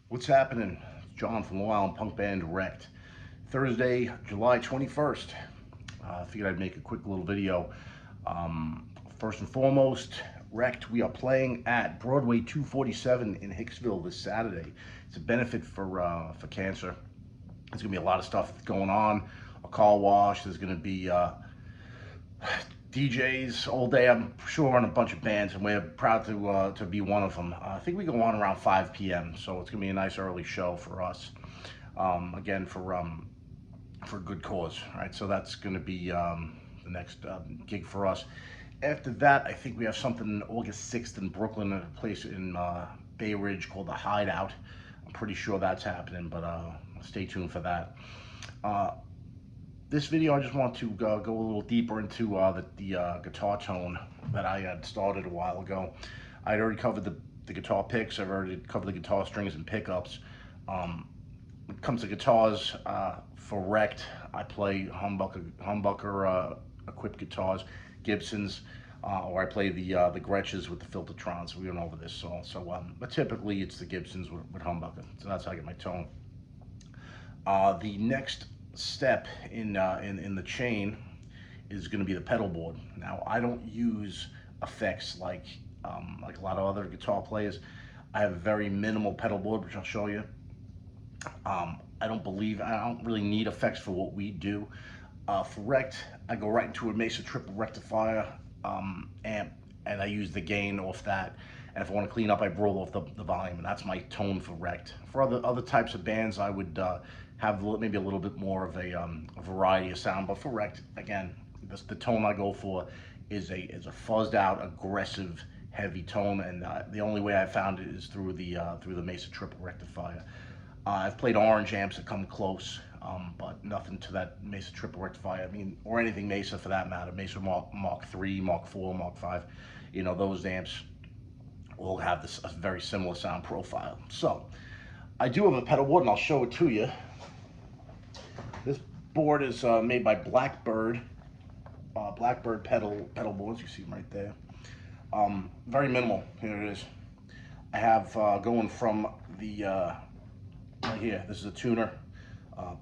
What's happening? It's John from Long Island Punk Band Wrecked. Thursday, July 21st. I figured I'd make a quick little video. First and foremost, Wrecked, we are playing at Broadway 247 in Hicksville this Saturday. It's a benefit for cancer. There's going to be a lot of stuff going on. A car wash. There's going to be DJs all day. I'm sure on a bunch of bands, and we're proud to be one of them. I think we go on around 5 p.m., so it's gonna be a nice early show for us. Again, for a good cause, right? So that's gonna be the next gig for us. After that, I think we have something August 6th in Brooklyn, at a place in Bay Ridge called the Hideout. I'm pretty sure that's happening, but stay tuned for that. Uh, this video, I just want to go a little deeper into the guitar tone that I had started a while ago. I'd already covered the guitar picks. I've already covered the guitar strings and pickups. When it comes to guitars, for Wrecked, I play humbucker equipped guitars, Gibsons, or I play the Gretches with the Filtertrons. We went over this but typically it's the Gibsons with humbucker. So that's how I get my tone. The next step in the chain is going to be the pedal board. Now, I don't use effects like a lot of other guitar players. I have a very minimal pedal board, which I'll show you. I don't really need effects for what we do. For Rect, I go right into a Mesa triple rectifier amp, and I use the gain off that. And if I want to clean up, I roll off the volume, and that's my tone for Rect. For other types of bands, I would have maybe a little bit more of a variety of sound. But for Rect, again, the tone I go for is a fuzzed out, aggressive, heavy tone, and the only way I found it is through the Mesa triple rectifier. I've played orange amps that come close, but nothing to that Mesa triple rectifier. I mean, or anything Mesa for that matter. Mesa Mark III, Mark IV, Mark V. You know, those amps all have a very similar sound profile. So I do have a pedal board, and I'll show it to you. This board is made by Blackbird. Blackbird pedal boards. You see them right there. Very minimal. Here it is. I have going from the right here. This is a tuner,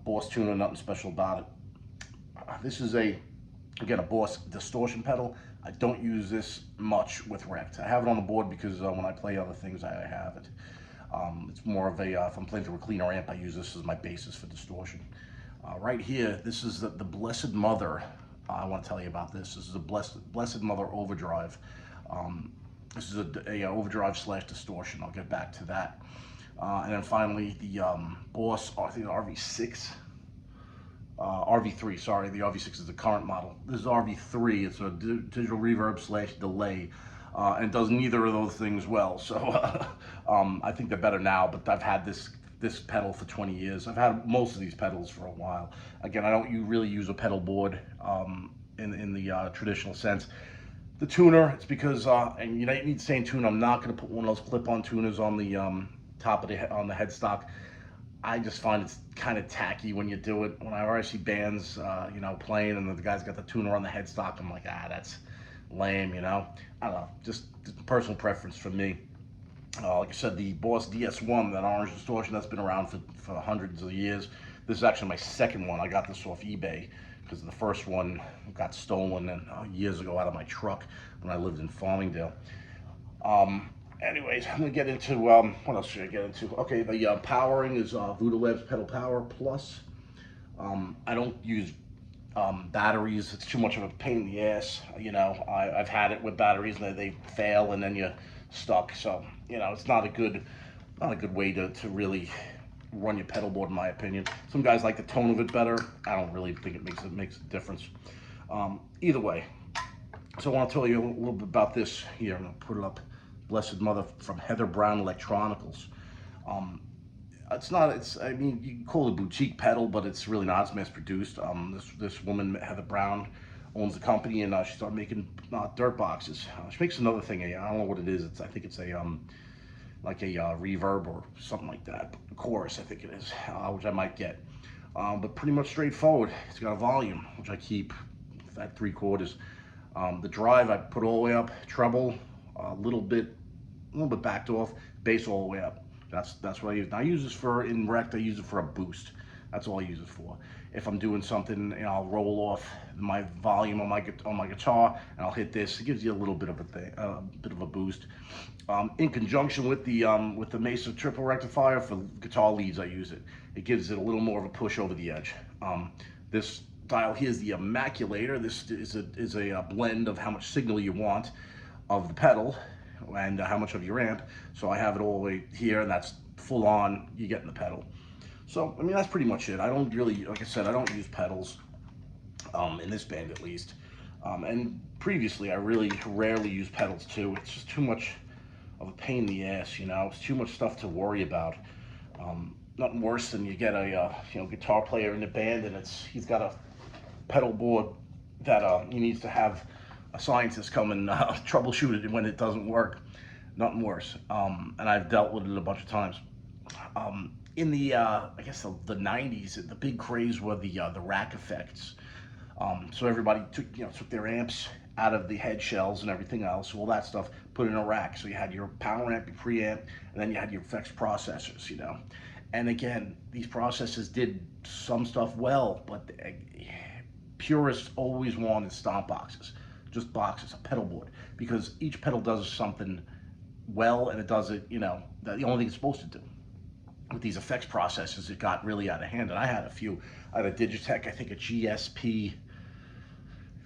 Boss tuner. Nothing special about it. This is again a Boss distortion pedal. I don't use this much with Rect. I have it on the board because when I play other things, I have it. It's more of a if I'm playing through a cleaner amp, I use this as my basis for distortion. Right here, this is the Blessed Mother. I want to tell you about this. This is a Blessed Mother overdrive. This is a overdrive slash distortion. I'll get back to that. And then finally, the Boss, I think the RV6, RV3, sorry, the RV6 is the current model. This is RV3, it's a digital reverb slash delay, and does neither of those things well. So I think they're better now, but I've had this pedal for 20 years. I've had most of these pedals for a while. Again, I don't really use a pedal board in the traditional sense. The tuner, it's because, and you need the same tuner. I'm not going to put one of those clip-on tuners on the top of the headstock. I just find it's kind of tacky when you do it. Whenever I see bands, playing, and the guy's got the tuner on the headstock, I'm like, that's lame, I don't know, just personal preference for me. Like I said, the Boss DS1, that orange distortion, that's been around for hundreds of years. This is actually my second one. I got this off eBay because the first one got stolen years ago out of my truck when I lived in Farmingdale. Anyways, I'm gonna get into what else should I get into? Okay, the powering is Voodoo Labs Pedal Power Plus. I don't use batteries. It's too much of a pain in the ass. I've had it with batteries and they fail, and then you're stuck. So it's not a good way to really run your pedal board, in my opinion. Some guys like the tone of it better. I don't really think it makes a difference. Either way, so I want to tell you a little bit about this here. I'm gonna put it up. Blessed Mother from Heather Brown Electronicals. I mean, you can call it a boutique pedal, but it's really not. It's mass produced. This woman, Heather Brown, owns the company, and she started making dirt boxes. She makes another thing. I don't know what it is. I think it's like a reverb or something like that. A chorus, I think it is, which I might get. But pretty much straightforward. It's got a volume, which I keep at 3/4. The drive I put all the way up. Treble, a little bit backed off. Bass all the way up. That's what I use. And I use this for, in rect, I use it for a boost. That's all I use it for. If I'm doing something, you know, I'll roll off my volume on my guitar, and I'll hit this. It gives you a little bit of a thing, bit of a boost. In conjunction with the Mesa triple rectifier for guitar leads, I use it. It gives it a little more of a push over the edge. This dial here is the Immaculator. This is a blend of how much signal you want of the pedal and how much of your amp. So I have it all the way here, and that's full on, you get in the pedal. So, I mean, that's pretty much it. I don't really, like I said, I don't use pedals, in this band at least. And previously, I really rarely use pedals too. It's just too much of a pain in the ass, you know? It's too much stuff to worry about. Nothing worse than you get a guitar player in the band, and he's got a pedal board that he needs to have a scientist come and troubleshoot it when it doesn't work. Nothing worse. And I've dealt with it a bunch of times. In the I guess the 90s, the big craze were the rack effects. So everybody took their amps out of the head shells and everything else, all that stuff, put in a rack. So you had your power amp, your preamp, and then you had your effects processors, you know. And again, these processors did some stuff well, but purists always wanted stomp boxes, just boxes, a pedal board, because each pedal does something well, and it does it, you know, the only thing it's supposed to do. With these effects processors, it got really out of hand, and I had a few. I had a Digitech, I think a GSP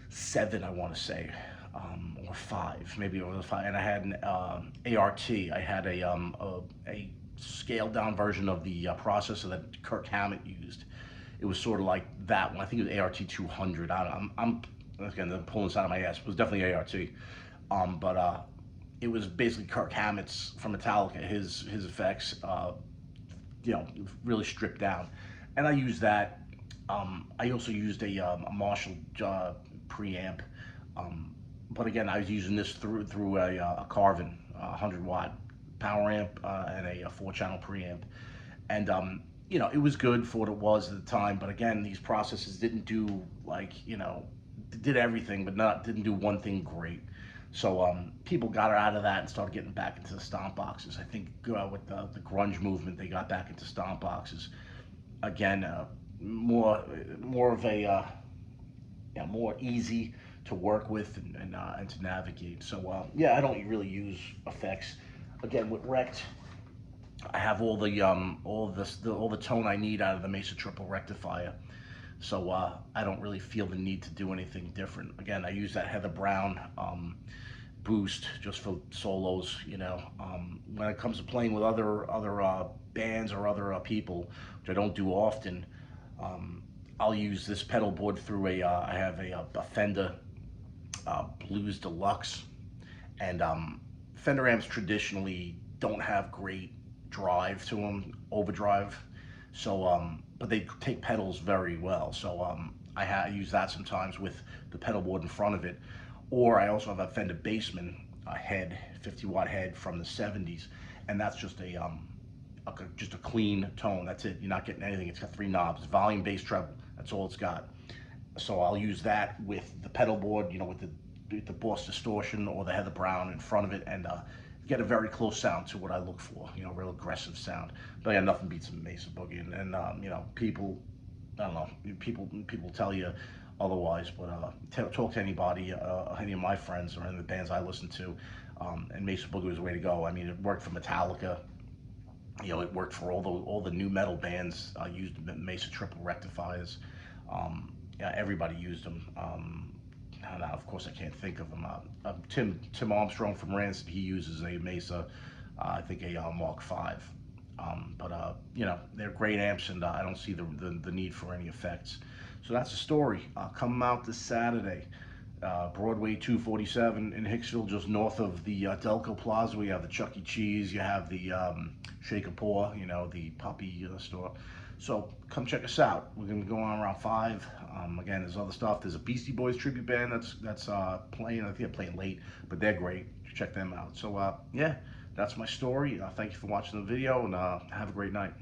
7, I want to say, or 5, maybe it was 5, and I had an ART. I had a scaled down version of the processor that Kirk Hammett used. It was sort of like that one. I think it was ART 200. I'm again pulling this out of my ass. It was definitely ART, but it was basically Kirk Hammett's from Metallica. His effects, really stripped down, and I used that. I also used a Marshall preamp, but again, I was using this through a Carvin 100-watt power amp and a 4-channel preamp, and it was good for what it was at the time. But again, these processors didn't do did everything, but didn't do one thing great. So people got out of that and started getting back into the stomp boxes. I think with the grunge movement, they got back into stomp boxes. Again, more of a more easy to work with and to navigate. So I don't really use effects. Again, with Rect, I have all the tone I need out of the Mesa triple rectifier. So I don't really feel the need to do anything different. Again, I use that Heather Brown boost just for solos. When it comes to playing with other bands or other people, which I don't do often, I'll use this pedal board through I have a Fender Blues Deluxe, and Fender amps traditionally don't have great drive to them, overdrive. So, but they take pedals very well. So I use that sometimes with the pedal board in front of it. Or I also have a Fender Bassman head, 50-watt head from the 70s, and that's just just a clean tone. That's it. You're not getting anything. It's got 3 knobs: volume, bass, treble. That's all it's got. So I'll use that with the pedal board, with the Boss Distortion or the Heather Brown in front of it, and get a very close sound to what I look for, real aggressive sound. But yeah, nothing beats a Mesa Boogie, and people, I don't know, people tell you otherwise, but talk to anybody, any of my friends or any of the bands I listen to, and Mesa Boogie was the way to go. I mean, it worked for Metallica. It worked for all the new metal bands. Used Mesa triple rectifiers. Everybody used them. Now, of course, I can't think of them. Tim Armstrong from Rancid, he uses a Mesa, I think a Mark V. But they're great amps, and I don't see the need for any effects. So that's the story. Come out this Saturday, Broadway 247 in Hicksville, just north of the Delco Plaza. We have the Chuck E. Cheese. You have the Shake a Paw, the puppy store. So come check us out. We're gonna go on around 5. Again, there's other stuff. There's a Beastie Boys tribute band that's playing. I think they're playing late, but they're great. Check them out. So yeah, that's my story. Thank you for watching the video, and have a great night.